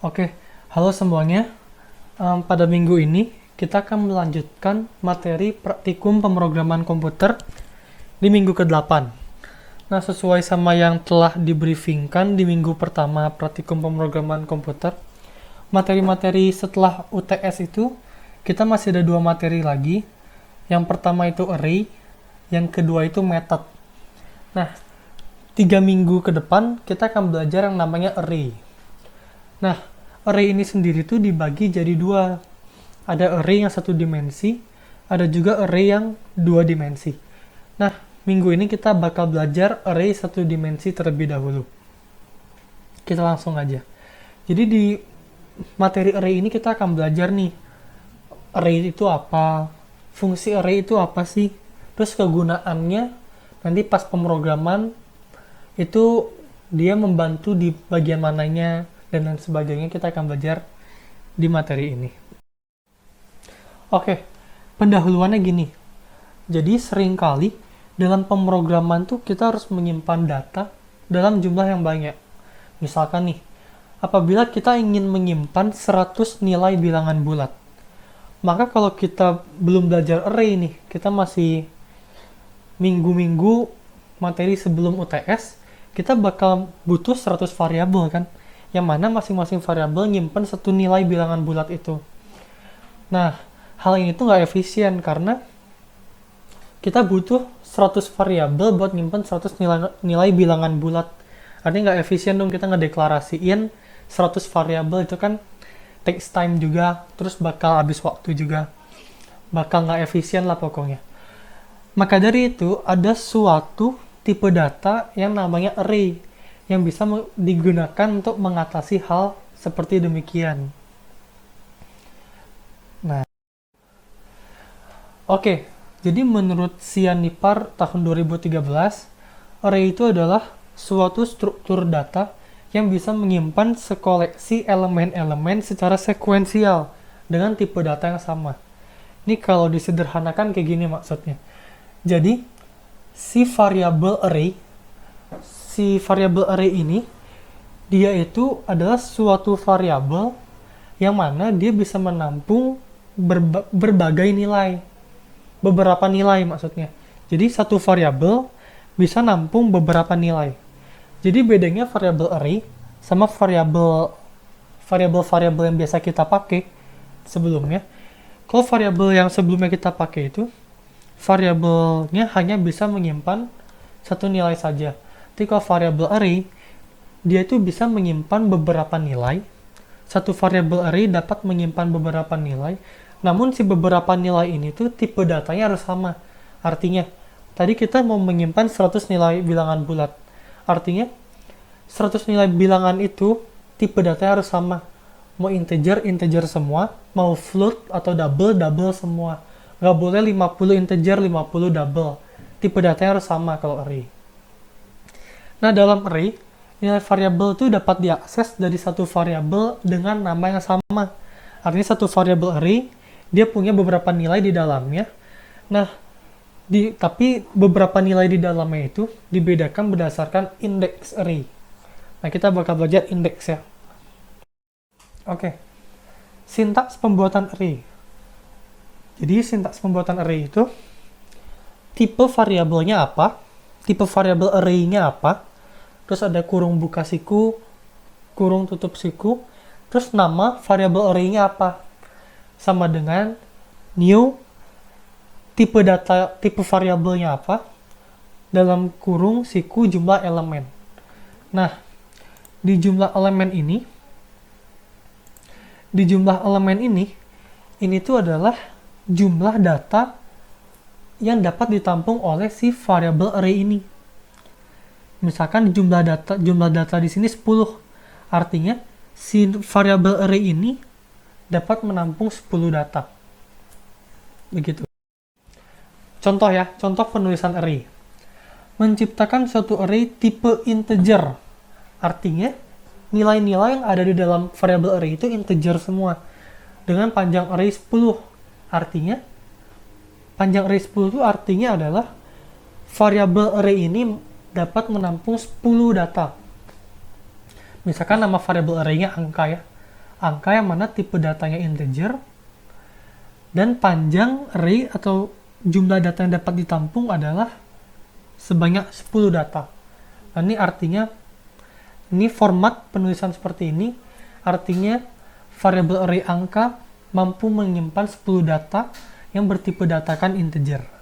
Oke, halo semuanya. Pada minggu ini kita akan melanjutkan materi praktikum pemrograman komputer di minggu ke-8. Nah, sesuai sama yang telah dibriefingkan di minggu pertama praktikum pemrograman komputer, materi-materi setelah UTS itu kita masih ada dua materi lagi. Yang pertama itu array, yang kedua itu method. Nah, 3 minggu ke depan kita akan belajar yang namanya array. Nah, array ini sendiri tuh dibagi jadi dua. Ada array yang satu dimensi, ada juga array yang dua dimensi. Nah, minggu ini kita bakal belajar array satu dimensi terlebih dahulu. Kita langsung aja. Jadi di materi array ini kita akan belajar nih, array itu apa, fungsi array itu apa sih, terus kegunaannya nanti pas pemrograman itu dia membantu di bagian mananya, dan lain sebagainya kita akan belajar di materi ini. Oke, pendahuluannya gini. Jadi seringkali dalam pemrograman tuh kita harus menyimpan data dalam jumlah yang banyak. Misalkan nih, apabila kita ingin menyimpan 100 nilai bilangan bulat, maka kalau kita belum belajar array nih, kita masih minggu-minggu materi sebelum UTS, kita bakal butuh 100 variabel kan, yang mana masing-masing variabel nyimpen satu nilai bilangan bulat itu. Nah, hal ini tuh nggak efisien karena kita butuh 100 variabel buat nyimpen 100 nilai bilangan bulat. Artinya nggak efisien dong kita ngedeklarasiin 100 variabel, itu kan takes time juga, terus bakal habis waktu juga. Bakal nggak efisien lah pokoknya. Maka dari itu, ada suatu tipe data yang namanya array, yang bisa digunakan untuk mengatasi hal seperti demikian. Nah, oke, jadi menurut Sianipar tahun 2013, array itu adalah suatu struktur data yang bisa menyimpan sekoleksi elemen-elemen secara sekuensial dengan tipe data yang sama. Ini kalau disederhanakan kayak gini maksudnya. Jadi, si variabel array ini, dia itu adalah suatu variabel yang mana dia bisa menampung berbagai nilai, beberapa nilai maksudnya. Jadi satu variabel bisa nampung beberapa nilai. Jadi bedanya variabel array sama variabel yang biasa kita pakai sebelumnya. Kalau variabel yang sebelumnya kita pakai itu, variabelnya hanya bisa menyimpan satu nilai saja. Tapi kalau variabel array, dia itu bisa menyimpan beberapa nilai. Satu variabel array dapat menyimpan beberapa nilai, namun si beberapa nilai ini tuh tipe datanya harus sama. Artinya, tadi kita mau menyimpan 100 nilai bilangan bulat. Artinya, 100 nilai bilangan itu tipe datanya harus sama. Mau integer, integer semua. Mau float atau double, double semua. Nggak boleh 50 integer, 50 double. Tipe datanya harus sama kalau array. Nah, dalam array, nilai variabel itu dapat diakses dari satu variabel dengan nama yang sama. Artinya satu variabel array, dia punya beberapa nilai di dalamnya. Nah, tapi beberapa nilai di dalamnya itu dibedakan berdasarkan indeks array. Nah, kita bakal belajar indeks ya. Oke. Sintaks pembuatan array. Jadi, sintaks pembuatan array itu, tipe variabelnya apa, tipe variabel array-nya apa, terus ada kurung buka siku, kurung tutup siku, terus nama variabel array-nya apa. Sama dengan new, tipe variabelnya apa, dalam kurung siku jumlah elemen. Nah, di jumlah elemen ini tuh adalah jumlah data yang dapat ditampung oleh si variabel array ini. Misalkan jumlah data di sini 10. Artinya si variabel array ini dapat menampung 10 data. Begitu. Contoh ya, contoh penulisan array. Menciptakan suatu array tipe integer. Artinya nilai-nilai yang ada di dalam variabel array itu integer semua. Dengan panjang array 10. Artinya panjang array 10 itu artinya adalah variabel array ini dapat menampung 10 data. Misalkan nama variabel array-nya angka ya. angka yang mana tipe datanya integer, dan panjang array atau jumlah data yang dapat ditampung adalah sebanyak 10 data. Nah, ini artinya, ini format penulisan seperti ini, artinya variabel array angka mampu menyimpan 10 data yang bertipe datakan integer.